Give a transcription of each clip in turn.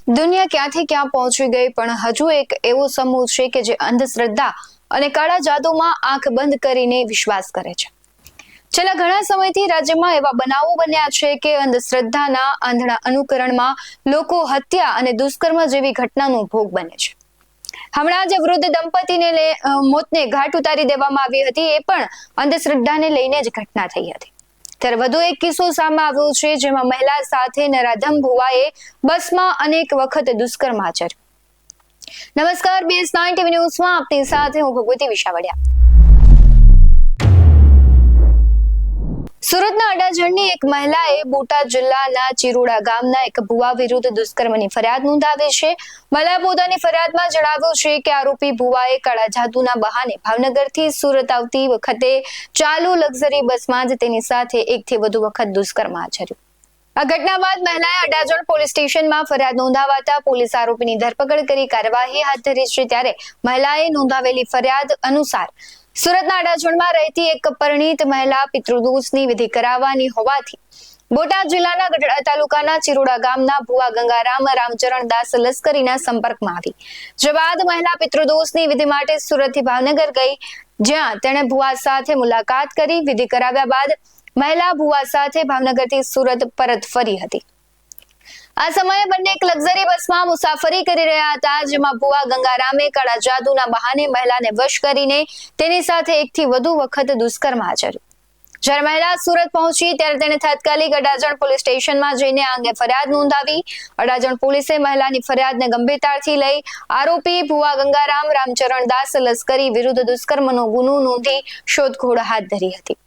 દુનિયા ક્યાંથી ક્યાં પહોંચી ગઈ, પણ હજુ એક એવો સમૂહ છે કે જે અંધશ્રદ્ધા અને કાળા જાદુમાં આંખ બંધ કરીને વિશ્વાસ કરે છે. છેલ્લા ઘણા સમયથી રાજ્યમાં એવા બનાવો બન્યા છે કે અંધશ્રદ્ધાના આંધળા અનુકરણમાં લોકો હત્યા અને દુષ્કર્મ જેવી ઘટનાનો ભોગ બને છે. હમણાં જ વૃદ્ધ દંપતીને મોતને ઘાટ ઉતારી દેવામાં આવી હતી, એ પણ અંધશ્રદ્ધાને લઈને જ ઘટના થઈ હતી. ત્યારે વધુ એક કિસ્સો સામે આવ્યો છે, જેમાં મહિલા સાથે નરાધમ ભુવાએ બસમાં અનેક વખત દુષ્કર્મ આચર્યું. નમસ્કાર, BS9 TV ન્યૂઝમાં આપની સાથે હું ભગવતી વિશાવડિયા. સુરતના અડાજણની એક મહિલાએ બોટાદ જિલ્લાના ચિરોડા ગામના એક ભુવા વિરુદ્ધ દુષ્કર્મની ફરિયાદ નોંધાવી છે. મહિલાએ પોતાની ફરિયાદમાં જણાવ્યું છે કે આરોપી ભુવાએ કાળા જાદુના બહાને ભાવનગરથી સુરત આવતી વખતે ચાલુ લક્ઝરી બસમાં જ તેની સાથે એકથી વધુ વખત દુષ્કર્મ આચર્યું. આ ઘટના બાદ મહિલાએ અડાજણ પોલીસ સ્ટેશનમાં ફરિયાદ નોંધાવતા પોલીસ આરોપીની ધરપકડ કરી કાર્યવાહી હાથ ધરી છે. ત્યારે મહિલાએ નોંધાવેલી ફરિયાદ અનુસાર સુરતના અડાજણમાં રહેતી એક પરિણીત મહિલા પિતૃદોષની વિધિ કરાવવાની હોવાથી બોટાદ જિલ્લાના ગઢડા તાલુકાના ચિરોડા ગામના ભુવા ગંગારામ રામચરણ દાસ લશ્કરીના સંપર્કમાં આવી. જે બાદ મહિલા પિતૃદોષની વિધિ માટે સુરતથી ભાવનગર ગઈ, જ્યાં તેણે ભુવા સાથે મુલાકાત કરી. વિધિ કરાવ્યા બાદ મહિલા ભુવા સાથે ભાવનગરથી સુરત પરત ફરી હતી. આ સમયે બંને એક લક્ઝરી બસમાં મુસાફરી કરી રહ્યા હતા, જેમાં ભુવા ગંગારામે કાળા જાદુના બહાને મહિલાને વશ કરીને તેની સાથે એકથી વધુ વખત દુષ્કર્મ આચર્યું. જ્યારે મહિલા સુરત પહોંચી ત્યારે તેણે તાત્કાલિક અડાજણ પોલીસ સ્ટેશનમાં જઈને આ અંગે ફરિયાદ નોંધાવી. અડાજણ પોલીસે મહિલાની ફરિયાદને ગંભીરતાથી લઈ આરોપી ભુવા ગંગારામ રામચરણ દાસ લશ્કરી વિરુદ્ધ દુષ્કર્મનો ગુનો નોંધી શોધખોળ હાથ ધરી હતી.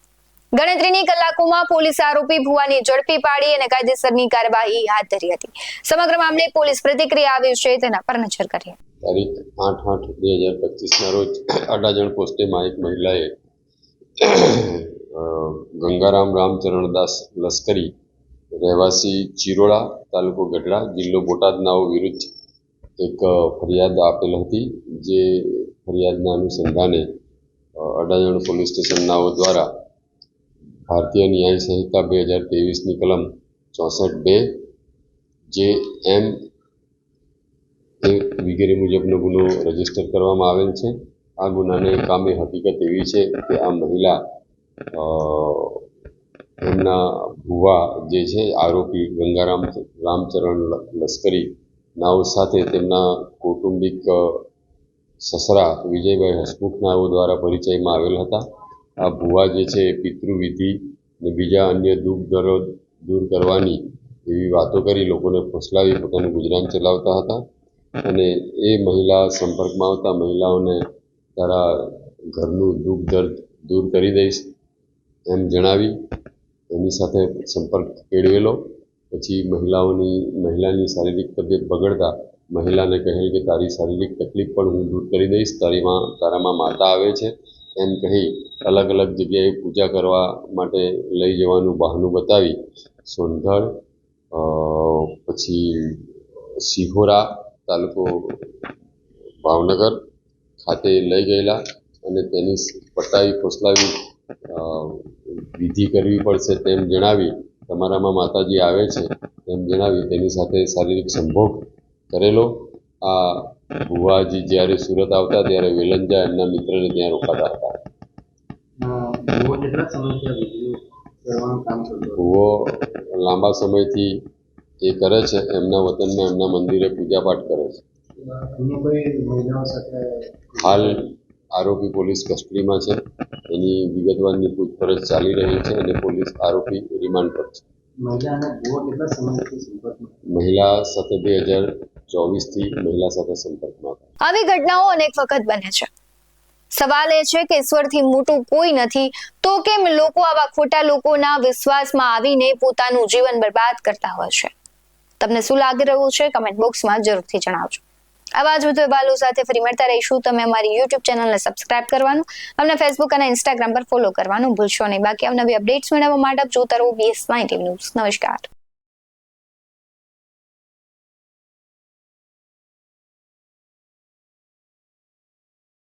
ગણતરીની કલાકોમાં પોલીસે આરોપી ભુવાને ઝડપી પાડી અને કાયદેસરની કાર્યવાહી હાથ ધરી હતી. સમગ્ર મામલે પોલીસ પ્રતિક્રિયા આવી છે, તેના પર નજર કરીએ. તારીખ 8/8/2025 રોજ અડાજણ પોસ્ટેમાં એક મહિલાએ ગંગારામ રામચરણદાસ લશ્કરી રહેવાસી ચિરોડા, તાલુકો ગઢડા, જિલ્લો બોટાદનાઓ વિરુદ્ધ એક ફરિયાદ આપેલ હતી. જે ફરિયાદના અનુસંધાને અડાજણ પોલીસ સ્ટેશનનાઓ દ્વારા ભારતીય ન્યાય સંહિતા 2023ની કલમ 64(2) જે એમ વગેરે મુજબનો ગુનો રજીસ્ટર કરવામાં આવેલ છે. આ ગુનાને કામે હકીકત એવી છે કે આ મહિલા એમના ભુવા જે છે આરોપી ગંગારામ રામચરણ લશ્કરી નાઓ સાથે તેમના કૌટુંબિક સસરા વિજયભાઈ હસમુખ નાઓ દ્વારા પરિચયમાં આવેલ હતા. આ ભુવા જે છે પિતૃવિધિ અને બીજા અન્ય દુઃખ દર્દ દૂર કરવાની એવી વાતો કરી લોકોને ફસલાવી પોતાનું ગુજરાન ચલાવતા હતા. અને એ મહિલા સંપર્કમાં આવતા મહિલાઓને તારા ઘરનું દુઃખ દર્દ દૂર કરી દઈશ એમ જણાવી એની સાથે સંપર્ક કેળવેલો. પછી મહિલાની શારીરિક તબિયત બગડતા મહિલાને કહેલ કે તારી શારીરિક તકલીફ પણ હું દૂર કરી દઈશ, તારામાં માતા આવે છે એમ કહી અલગ અલગ જગ્યાએ પૂજા કરવા માટે લઈ જવાનું બહાનું બતાવી સોનગઢ, પછી સિહોરા તાલુકો ભાવનગર ખાતે લઈ ગયેલા અને તેની પટાવી ફોસલાવી વિધિ કરવી પડશે તેમ જણાવી, તમારામાં માતાજી આવે છે તેમ જણાવી તેની સાથે શારીરિક સંભોગ કરેલો. આ ભુવાજી જ્યારે સુરત આવતા ત્યારે વેલંજા એમના મિત્રને ત્યાં રોકાતા હતા. ભુવો લાંબા સમયથી એ કરે છે, એમના વતનમાં એમના મંદિરે પૂજાપાઠ કરે છે. હાલ આરોપી પોલીસ કસ્ટડીમાં છે. એની વિગતવારની પૂછપરછ ચાલી રહી છે અને પોલીસ આરોપી રિમાન્ડ પર છે. મહિલા સાથે 2024થી મહિલા સાથે સંપર્કમાં. આવી ઘટનાઓ અનેક વખત બને છે. સવાલ એ છે કે ઈશ્વરથી મોટું કોઈ નથી, તો કેમ લોકો આવા ખોટા લોકોના વિશ્વાસમાં આવીને પોતાનું જીવન બરબાદ કરતા હોય છે? તમને શું લાગી રહ્યું છે? કમેન્ટ બોક્સમાં જરૂરથી જણાવજો. આવા જ વધુ અહેવાલો સાથે ફરી મળતા રહીશું. તમે અમારી YouTube ચેનલને સબસ્ક્રાઇબ કરવાનું, અમને Facebook અને Instagram પર ફોલો કરવાનું ભૂલશો નહીં. બાકી નવી અપડેટ્સ મેળવવા માટે જોતા રહો BS9 TV ન્યૂઝ. નમસ્કાર.